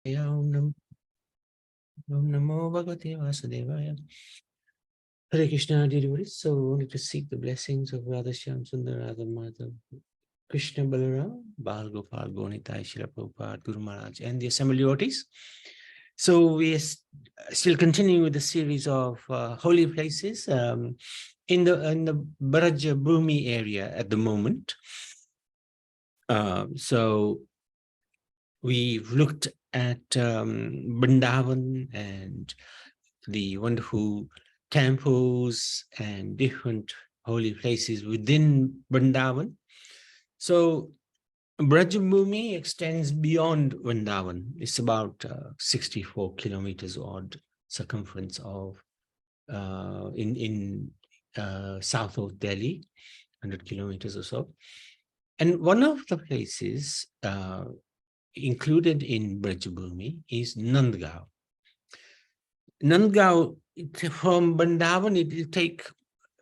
Om Namo Bhagavate Vasudevaya. Hare Krishna, dear devotees. So we wanted to seek the blessings of Radha Shyam Sundar Radha Madhav, Krishna Balaram, Bal Gopal Gonitai Shila Prabhupada, Guru Maharaj, and the assembly devotees. So we are still continuing with the series of holy places in the Vraja Bhumi area at the moment. So we've looked at Vrindavan and the wonderful temples and different holy places within Vrindavan. So Bhumi extends beyond Vrindavan. It's about 64 kilometers odd circumference of in south of Delhi, 100 kilometers or so. And one of the places included in Bhumi is Nandagau. Nandagau, from Vrindavan, it will take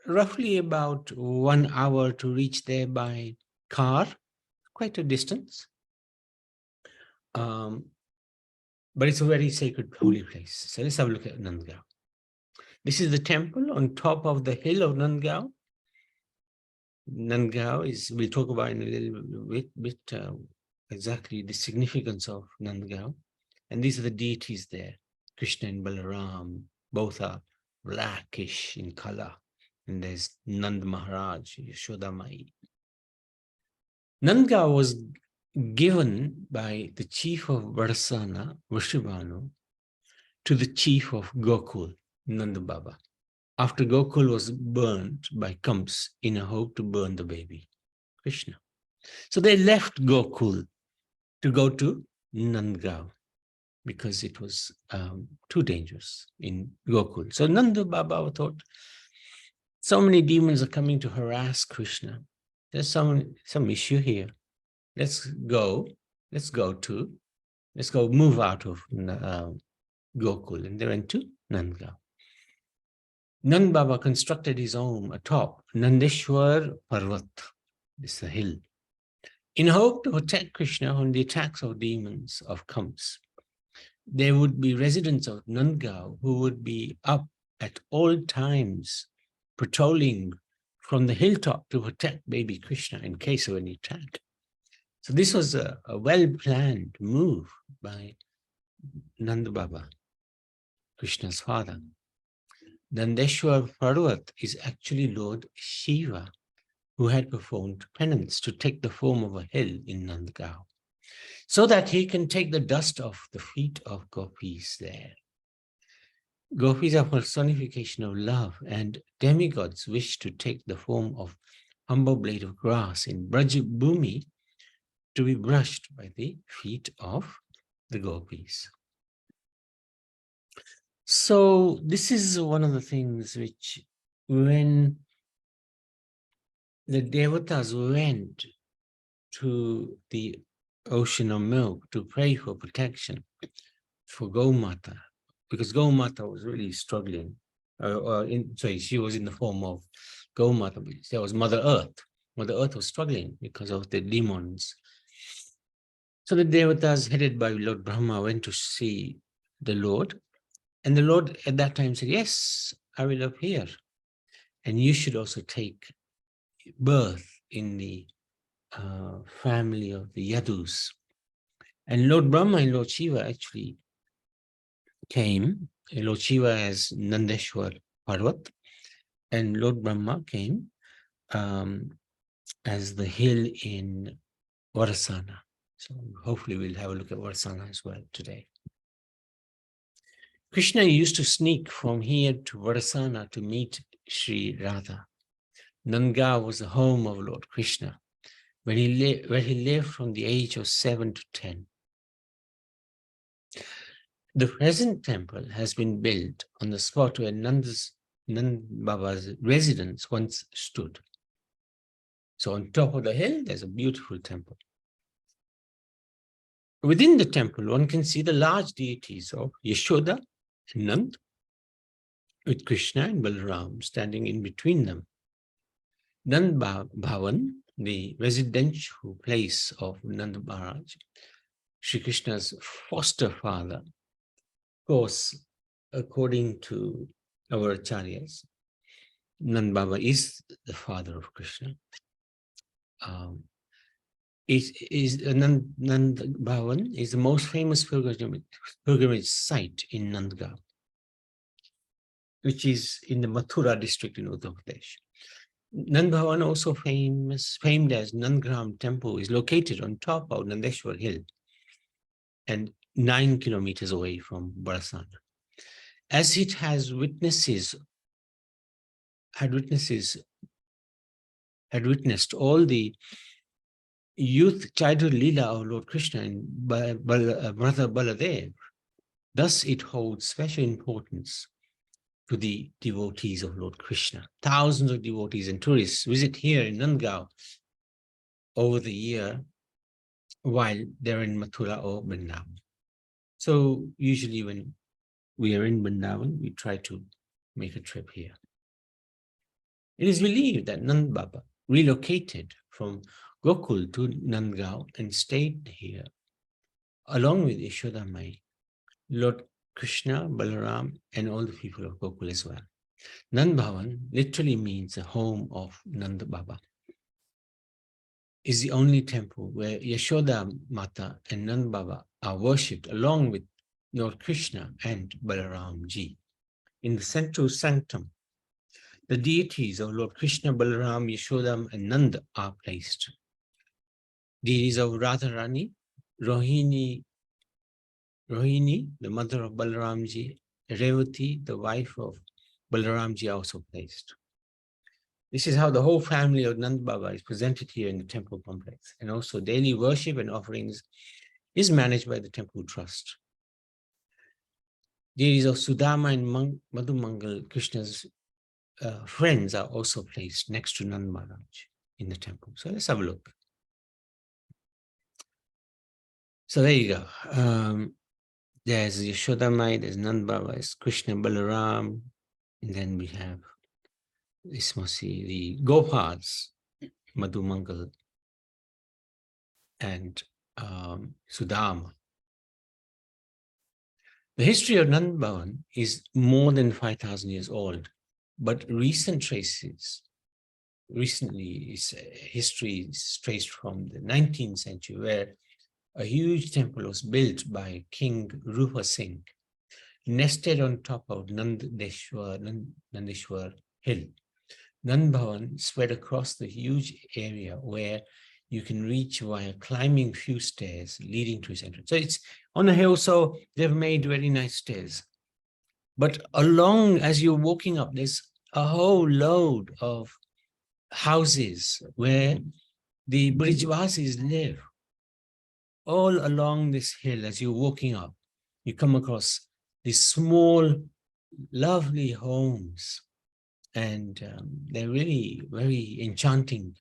roughly about 1 hour to reach there by car, quite a distance. But it's a very sacred, holy place. So let's have a look at Nandagau. This is the temple on top of the hill of Nandagau. Nandagau is, we'll talk about in a little bit exactly the significance of Nandagau. And these are the deities there. Krishna and Balaram, both are blackish in color. And there's Nand Maharaj, Yashoda Mai. Nandagau was given by the chief of Varsana, Vrishabhanu, to the chief of Gokul, Nanda Baba, after Gokul was burnt by Kamsa in a hope to burn the baby, Krishna. So they left Gokul to go to Nandagau, because it was too dangerous in Gokul. So Nanda Baba thought, so many demons are coming to harass Krishna. There's some issue here. Let's go move out of Gokul. And they went to Nandagau. Nand Baba constructed his home atop Nandeshwar Parvat, this is a hill, in hope to protect Krishna from the attacks of demons of Kamsa. There would be residents of Nandagau who would be up at all times patrolling from the hilltop to protect baby Krishna in case of any attack. So this was a well-planned move by Nanda Baba, Krishna's father. Nandeshwar Parvat is actually Lord Shiva, who had performed penance to take the form of a hill in Nandagau, so that he can take the dust off the feet of gopis there. Gopis are personification of love, and demigods wish to take the form of humble blade of grass in Vraja Bhumi to be brushed by the feet of the gopis. So this is one of the things which, when the devatas went to the ocean of milk to pray for protection for Gaumata, because Gaumata was really struggling. She was in the form of Gaumata, but there was Mother Earth. Mother Earth was struggling because of the demons. So the devatas, headed by Lord Brahma, went to see the Lord. And the Lord at that time said, yes, I will appear. And you should also take birth in the family of the Yadus. And Lord Brahma and Lord Shiva actually came. Lord Shiva as Nandeshwar Parvat, and Lord Brahma came as the hill in Varsana. So hopefully we'll have a look at Varsana as well today. Krishna used to sneak from here to Varsana to meet Sri Radha. Nandagau was the home of Lord Krishna, where he lived from the age of 7 to 10. The present temple has been built on the spot where Nand Baba's residence once stood. So on top of the hill, there's a beautiful temple. Within the temple, one can see the large deities of Yashoda and Nand, with Krishna and Balaram standing in between them. Nand Bhavan, the residential place of Nanda Maharaj, Sri Krishna's foster father. Of course, according to our acharyas, Nand Baba is the father of Krishna. Nand Bhavan is the most famous pilgrimage site in Nandagau, which is in the Mathura district in Uttar Pradesh. Nand Bhavan, also famed as Nandagram Temple, is located on top of Nandeshwar Hill and 9 kilometers away from Barasan. As it had witnessed all the childhood Leela of Lord Krishna and Brother Baladev, thus it holds special importance to the devotees of Lord Krishna. Thousands of devotees and tourists visit here in Nandagau over the year while they're in Mathura or Vrindavan. So usually when we are in Vrindavan, we try to make a trip here. It is believed that Nand Baba relocated from Gokul to Nandagau and stayed here, along with Yashoda Mai, Lord Krishna, Balaram, and all the people of Gokul as well. Nand Bhavan literally means the home of Nand Baba. Is the only temple where Yashoda Mata and Nand Baba are worshipped along with Lord Krishna and Balaram Ji. In the central sanctum, the deities of Lord Krishna, Balaram, Yashodam, and Nanda are placed. Deities of Radharani, Rohini, the mother of Balaramji, Revati, the wife of Balaramji, are also placed. This is how the whole family of Nand Baba is presented here in the temple complex. And also daily worship and offerings is managed by the temple trust. Deities of Sudama and Madhumangal, Krishna's friends, are also placed next to Nand Maharaj in the temple. So let's have a look. So there you go. There's Yashoda Mai, there's Nand Baba, there's Krishna Balaram, and then we have this must see the Gopals, Madhumangal, and Sudama. The history of Nand Bhavan is more than 5,000 years old, but recently its history is traced from the 19th century, where a huge temple was built by King Rupa Singh, nested on top of Nandeshwar Hill. Nand Bhavan spread across the huge area where you can reach via climbing few stairs leading to its entrance. So it's on a hill, so they've made very nice stairs. But along, as you're walking up, there's a whole load of houses where the Brijvasis live. All along this hill, as you're walking up, you come across these small, lovely homes. And they're really very enchanting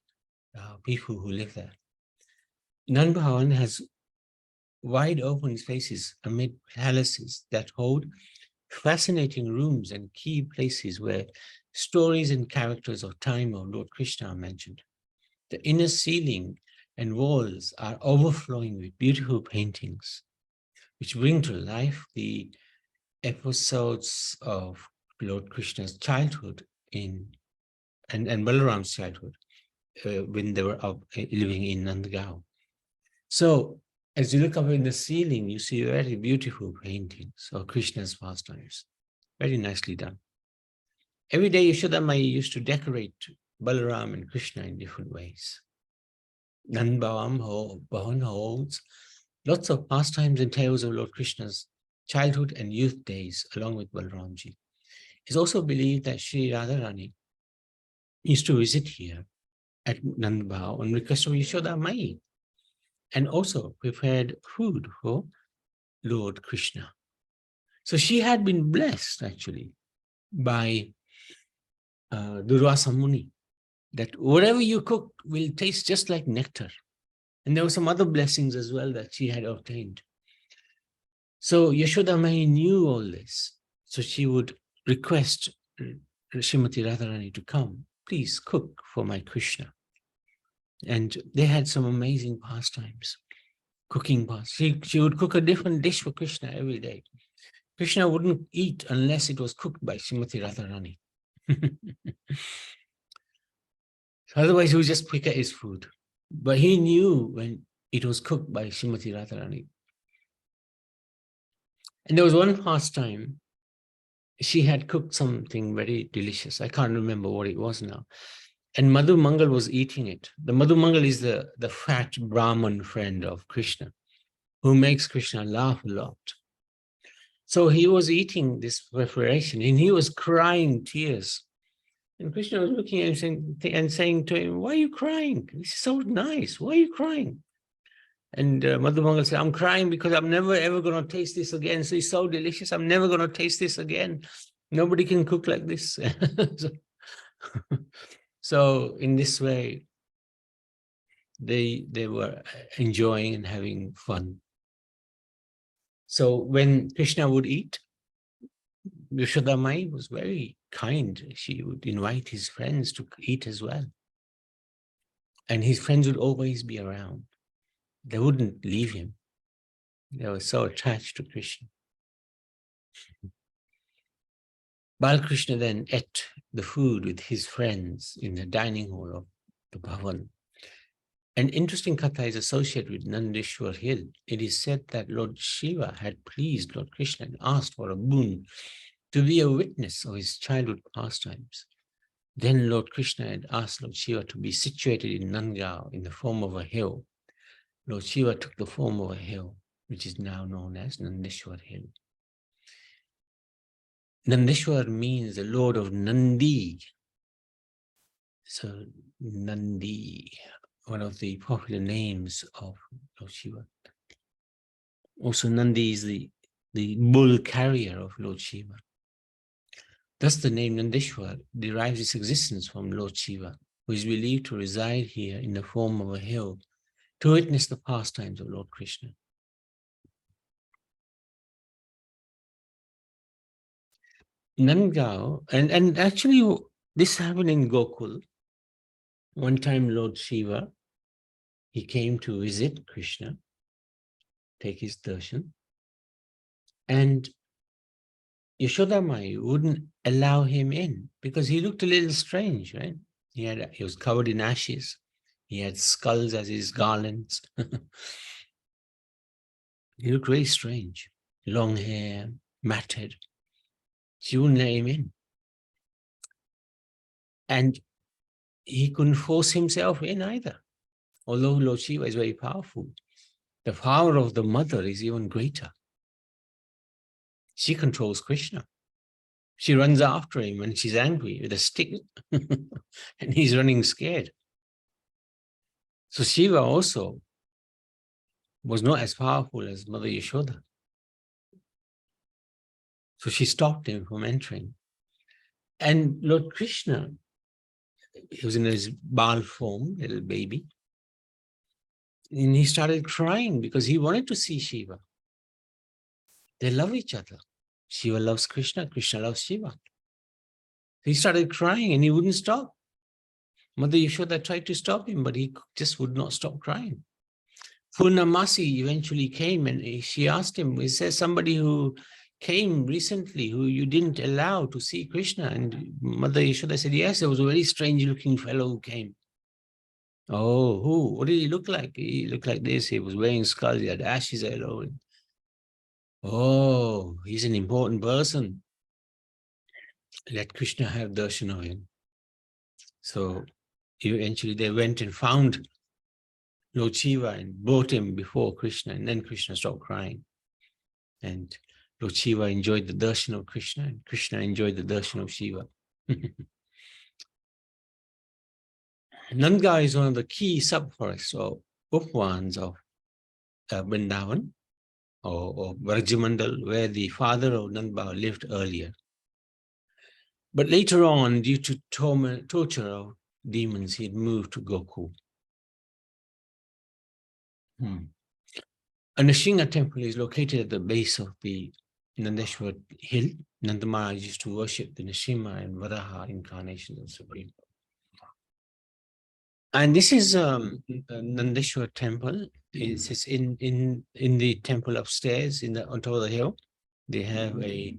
people who live there. Nand Bhavan has wide open spaces amid palaces that hold fascinating rooms and key places where stories and characters of time of Lord Krishna are mentioned. The inner ceiling and walls are overflowing with beautiful paintings, which bring to life the episodes of Lord Krishna's childhood and Balaram's childhood when they were living in Nandagau. So as you look up in the ceiling, you see very beautiful paintings of Krishna's pastimes. Very nicely done. Every day Yashoda Mai used to decorate Balaram and Krishna in different ways. Nand Bhavan holds lots of pastimes and tales of Lord Krishna's childhood and youth days along with Balaramji. It's also believed that Sri Radharani used to visit here at Nandagau on request of Yashoda Mai, and also prepared food for Lord Krishna. So she had been blessed actually by Durvasa Muni, that whatever you cook will taste just like nectar. And there were some other blessings as well that she had obtained. So Yashoda Mai knew all this. So she would request Srimati Radharani to come, please cook for my Krishna. And they had some amazing pastimes. cooking past. She would cook a different dish for Krishna every day. Krishna wouldn't eat unless it was cooked by Srimati Radharani. Otherwise, he would just pick at his food. But he knew when it was cooked by Srimati Radharani. And there was one pastime, she had cooked something very delicious. I can't remember what it was now. And Madhu Mangal was eating it. The Madhu Mangal is the fat Brahman friend of Krishna, who makes Krishna laugh a lot. So he was eating this preparation and he was crying tears. And Krishna was looking at him and saying to him, "Why are you crying? This is so nice. Why are you crying?" And Madhu Mangal said, "I'm crying because I'm never ever going to taste this again. So it's so delicious. I'm never going to taste this again. Nobody can cook like this." So in this way, they were enjoying and having fun. So when Krishna would eat, Yashoda Mai was very kind. She would invite his friends to eat as well. And his friends would always be around. They wouldn't leave him. They were so attached to Krishna. Balakrishna then ate the food with his friends in the dining hall of the Bhavan. An interesting katha is associated with Nandeshwar Hill. It is said that Lord Shiva had pleased Lord Krishna and asked for a boon to be a witness of his childhood pastimes. Then Lord Krishna had asked Lord Shiva to be situated in Nandagau in the form of a hill. Lord Shiva took the form of a hill, which is now known as Nandeshwar Hill. Nandeshwar means the Lord of Nandi. So Nandi, one of the popular names of Lord Shiva. Also Nandi is the bull carrier of Lord Shiva. Thus the name Nandeshwar derives its existence from Lord Shiva, who is believed to reside here in the form of a hill to witness the pastimes of Lord Krishna. Nandagau, and actually this happened in Gokul. One time Lord Shiva, he came to visit Krishna, take his darshan, and Yashoda Mai wouldn't allow him in because he looked a little strange, right? He was covered in ashes. He had skulls as his garlands. He looked very strange. Long hair, matted. She wouldn't let him in. And he couldn't force himself in either. Although Lord Shiva is very powerful, the power of the mother is even greater. She controls Krishna. She runs after him when she's angry with a stick and he's running scared. So Shiva also was not as powerful as Mother Yashoda. So she stopped him from entering. And Lord Krishna, he was in his Bal form, little baby, and he started crying because he wanted to see Shiva. They love each other. Shiva loves Krishna, Krishna loves Shiva. He started crying and he wouldn't stop. Mother Yashoda tried to stop him, but he just would not stop crying. Purnamasi eventually came and she asked him, is there somebody who came recently who you didn't allow to see Krishna? And Mother Yashoda said, yes, there was a very strange looking fellow who came. Oh, who? What did he look like? He looked like this. He was wearing skulls. He had ashes all over. Oh, he's an important person. Let Krishna have darshan of him. So eventually they went and found Lord Shiva and brought him before Krishna, and then Krishna stopped crying. And Lord Shiva enjoyed the darshan of Krishna, and Krishna enjoyed the darshan of Shiva. Nandagau is one of the key subforests or upvans of Vrindavan or Vrajamandal, where the father of Nandagau lived earlier. But later on, due to torture of demons, he had moved to Gokul. A Nrsimha temple is located at the base of the Nandeshwar hill. Nanda Maharaj used to worship the Nrsimha and Varaha incarnations of Supreme. And this is Nandeshwar temple. It's in the temple upstairs on top of the hill. They have a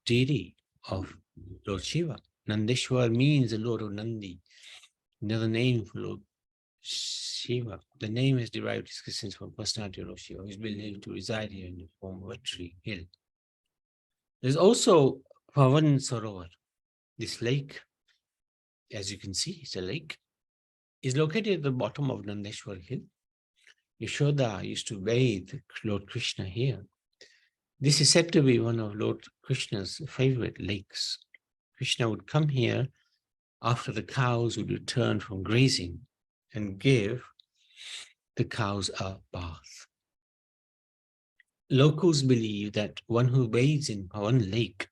deity of Lord Shiva. Nandeshwar means the Lord of Nandi, another name for Lord Shiva. The name is derived existence from personality of Lord Shiva, who is believed to reside here in the form of a tree hill. There's also Pavan Sarovar. This lake, as you can see, it's a lake, is located at the bottom of Nandeshwar hill. Yashoda used to bathe Lord Krishna here. This is said to be one of Lord Krishna's favorite lakes. Krishna would come here after the cows would return from grazing and give the cows a bath. Locals believe that one who bathes in Pavan Lake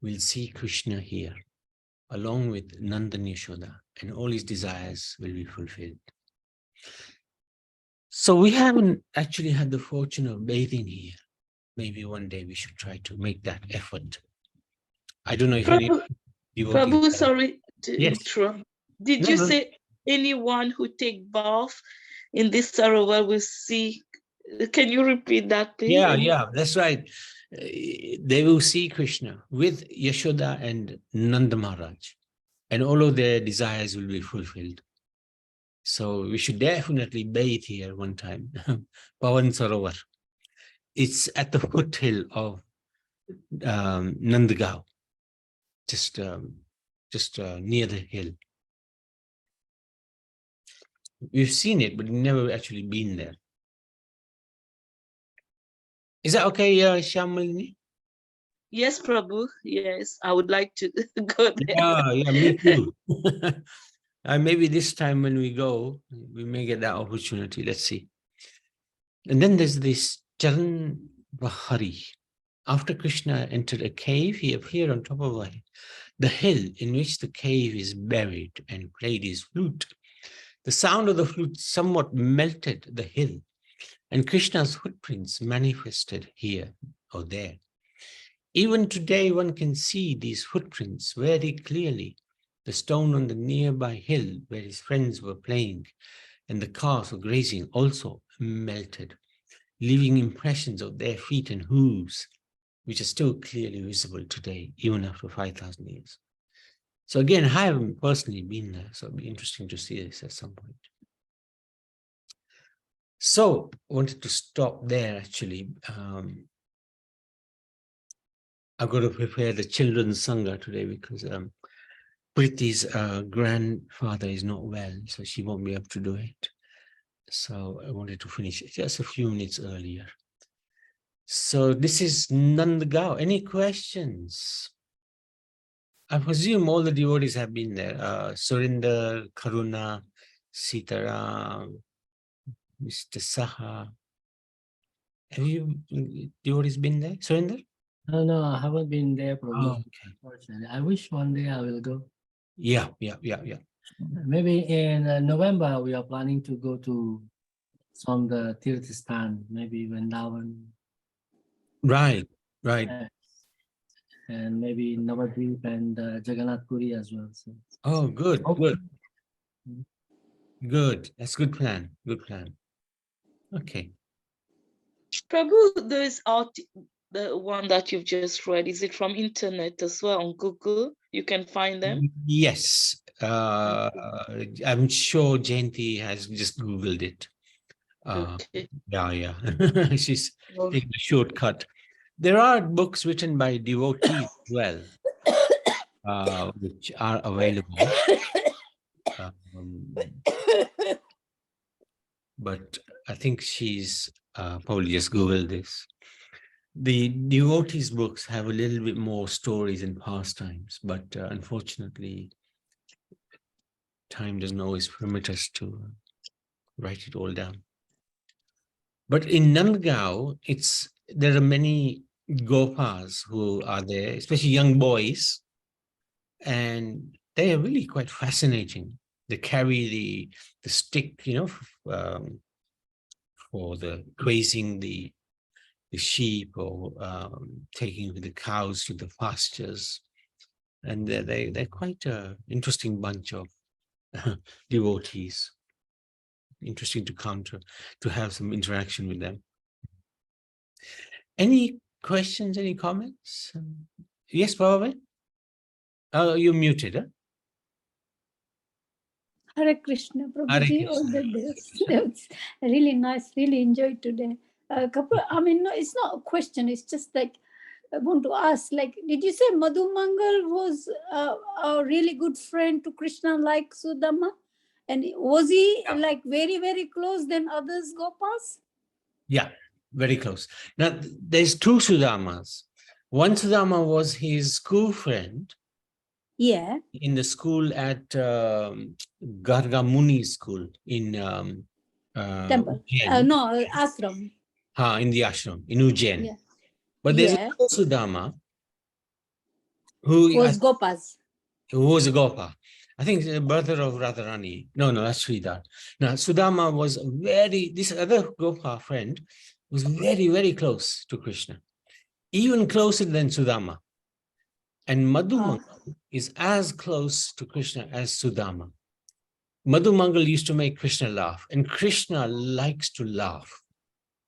will see Krishna here, along with Nanda and Yashoda, and all his desires will be fulfilled. So we haven't actually had the fortune of bathing here. Maybe one day we should try to make that effort. I don't know if any devotees. Prabhu, sorry to Yes. interrupt. Did No, you no. say anyone who take bath in this Sarovar will see? Can you repeat that, please? Yeah, that's right. They will see Krishna with Yashoda and Nanda Maharaj, and all of their desires will be fulfilled. So we should definitely bathe here one time. Pavan Sarovar. It's at the foothill of Nandagau, just near the hill. We've seen it, but never actually been there. Is that okay, Shyamali? Yes, Prabhu. Yes, I would like to go there. Yeah, me too. Maybe this time when we go, we may get that opportunity. Let's see. And then there's this Charan Bahari. After Krishna entered a cave, he appeared on top of the hill in which the cave is buried and played his flute. The sound of the flute somewhat melted the hill, and Krishna's footprints manifested here or there. Even today, one can see these footprints very clearly. The stone on the nearby hill where his friends were playing and the cows were grazing also melted, leaving impressions of their feet and hooves, which are still clearly visible today, even after 5,000 years. So again, I haven't personally been there, so it'll be interesting to see this at some point. So I wanted to stop there, actually. I've got to prepare the children's sangha today because Priti's grandfather is not well, so she won't be able to do it. So I wanted to finish it just a few minutes earlier. So this is Nandagau. Any questions? I presume all the devotees have been there. Surinder, Karuna, Sitaram, Mr. Saha. Have you devotees been there? Surinder? No, I haven't been there, Prabhu. Oh, okay. Unfortunately. I wish one day I will go. Yeah. Maybe in November, we are planning to go to some of the Tirthistan, maybe Vrindavan. Right. And maybe Navadvip and Jagannath Puri as well. So, Oh, good. That's good plan. Okay. Prabhu, there's the one that you've just read. Is it from internet as well on Google? You can find them. Yes. I'm sure Jayanti has just Googled it. Okay. Yeah. She's taking a shortcut. There are books written by devotees as well, which are available. But I think she's probably just Googled this. The devotees' books have a little bit more stories and pastimes, but unfortunately, time doesn't always permit us to write it all down. But in Nandagau, there are many gopas who are there, especially young boys, and they are really quite fascinating. They carry the stick, for the grazing the sheep or taking the cows to the pastures, and they're quite an interesting bunch of devotees. interesting to come to have some interaction with them. Any questions, any comments? Yes, Bharat? Oh, you're muted, huh? Hare Krishna, Hare Prabhuji, all the days. It's really nice, really enjoyed today. A couple, I mean, no, it's not a question, it's just like, I want to ask, like, did you say Madhu Mangal was a really good friend to Krishna like Sudama? And was he Yeah. like very, very close than others Gopas? Yeah, very close. Now, there's two Sudamas. One Sudama was his school friend Yeah. in the school at Garga Muni school in Temple. Ujjain. No, ashram. In the ashram in Ujjain. Yeah. But there's Yeah. another Sudama who Was Gopas. was a Gopa. I think the brother of Radharani. No, that's Sridhar. Now, Sudama was this other Gopa friend was very, very close to Krishna, even closer than Sudama. And Madhumangal is as close to Krishna as Sudama. Madhumangal used to make Krishna laugh, and Krishna likes to laugh.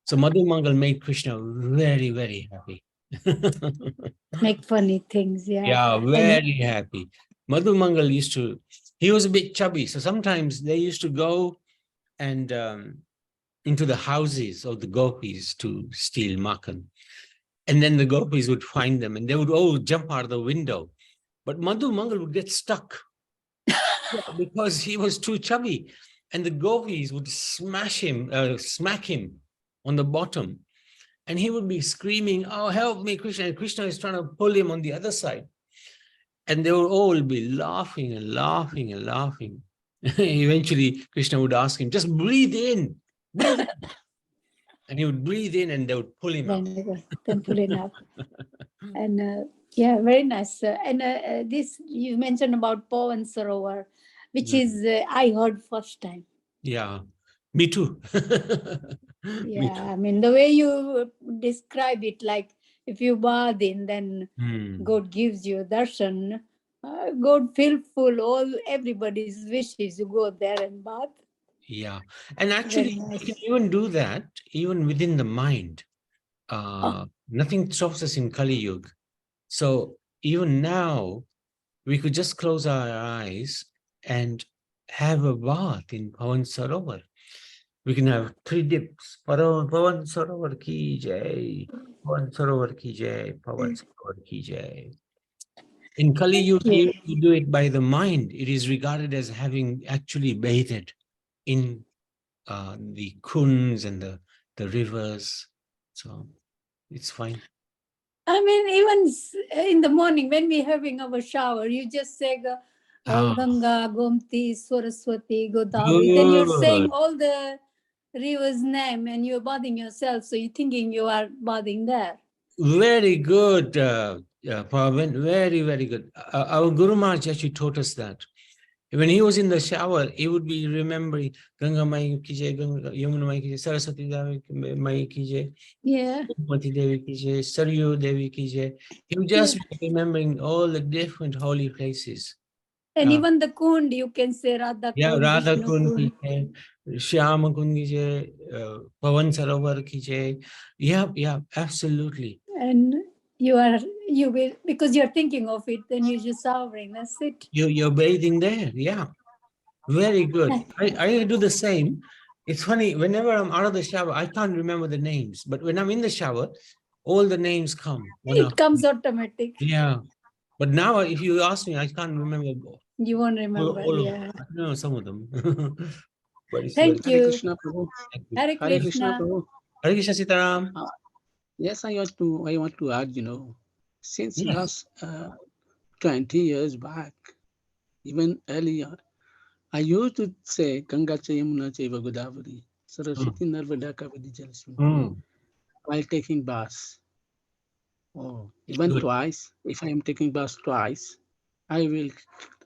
So Madhumangal made Krishna very, very happy. Make funny things, yeah. Yeah, very happy. Madhumangal he was a bit chubby. So sometimes they used to go and into the houses of the gopis to steal makhan. And then the gopis would find them and they would all jump out of the window. But Madhumangal would get stuck because he was too chubby. And the gopis would smack him on the bottom. And he would be screaming, "Oh, help me, Krishna." And Krishna is trying to pull him on the other side. And they would all be laughing and laughing and laughing. Eventually, Krishna would ask him, "Just breathe in. Breathe in." And he would breathe in and they would pull him out. Then pull it up. And yeah, very nice. And this you mentioned about Pawan Sarovar, which is I heard first time. Yeah, me too. Yeah, I mean the way you describe it, like if you bathe in, then God gives you darshan. God fulfill everybody's wishes. You go there and bath. Yeah, and actually, Very nice. you can even do that even within the mind. Nothing stops us in Kali Yuga. So even now, we could just close our eyes and have a bath in Pawan Sarovar. We can have 3 dips. Pawan Sarovar ki jai. Pawan Sarovar ki jai. Pawan Sarovar ki jai. In Kali Yuga, if you do it by the mind, it is regarded as having actually bathed in the kunds and the rivers. So it's fine. I mean, even in the morning when we're having our shower, you just say Ganga, Gomti, Saraswati, Godavari. Then you're saying all the river's name and you're bathing yourself. So you're thinking you are bathing there. Very good, Pavan. Very, very good. Our Guru Maharaj actually taught us that. When he was in the shower, he would be remembering Ganga Mai ki jai, Ganga Yamuna Mai ki jai, Saraswati Mai ki jai, yeah, Mati Devi ki jai, Saryu Devi ki jai. He would just be remembering all the different holy places. And even the kund, you can say Radha Kund, Radha Vishnu Kund ki Kund. jai, Shyama Kund ki jai, Pavan Sarovar ki jai. Yeah, absolutely. And you will, because you're thinking of it, then you're just showering. That's it. You're bathing there. Yeah. Very good. I do the same. It's funny, whenever I'm out of the shower, I can't remember the names. But when I'm in the shower, all the names come. It comes automatic. Yeah. But now, if you ask me, I can't remember. You won't remember. All yeah. of, I know some of them. But it's Thank very, you. Hare Krishna, Prabhu. Hare Hare Krishna, Krishna. Prabhu. Hare Krishna Sitaram. Yes, I want to add, since Yes. last 20 years back, even earlier, I used to say Ganga cha Yamuna chaiva Godavari, Saraswati Narmada Kaveri Jalaswami while taking baths. Oh, even Good. twice. If I am taking baths twice, I will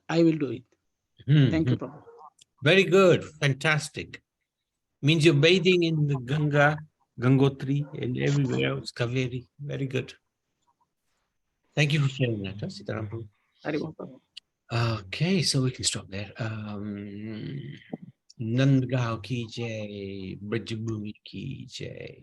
do it. Thank you, Prabhu. Very good. Fantastic. Means you're bathing in the Ganga, Gangotri, and everywhere else, Kaveri. Very good. Thank you for sharing that, Sitaram. Hare Krishna, Prabhu. Okay, so we can stop there. Nandagau ki jai, Bhumi ki jai.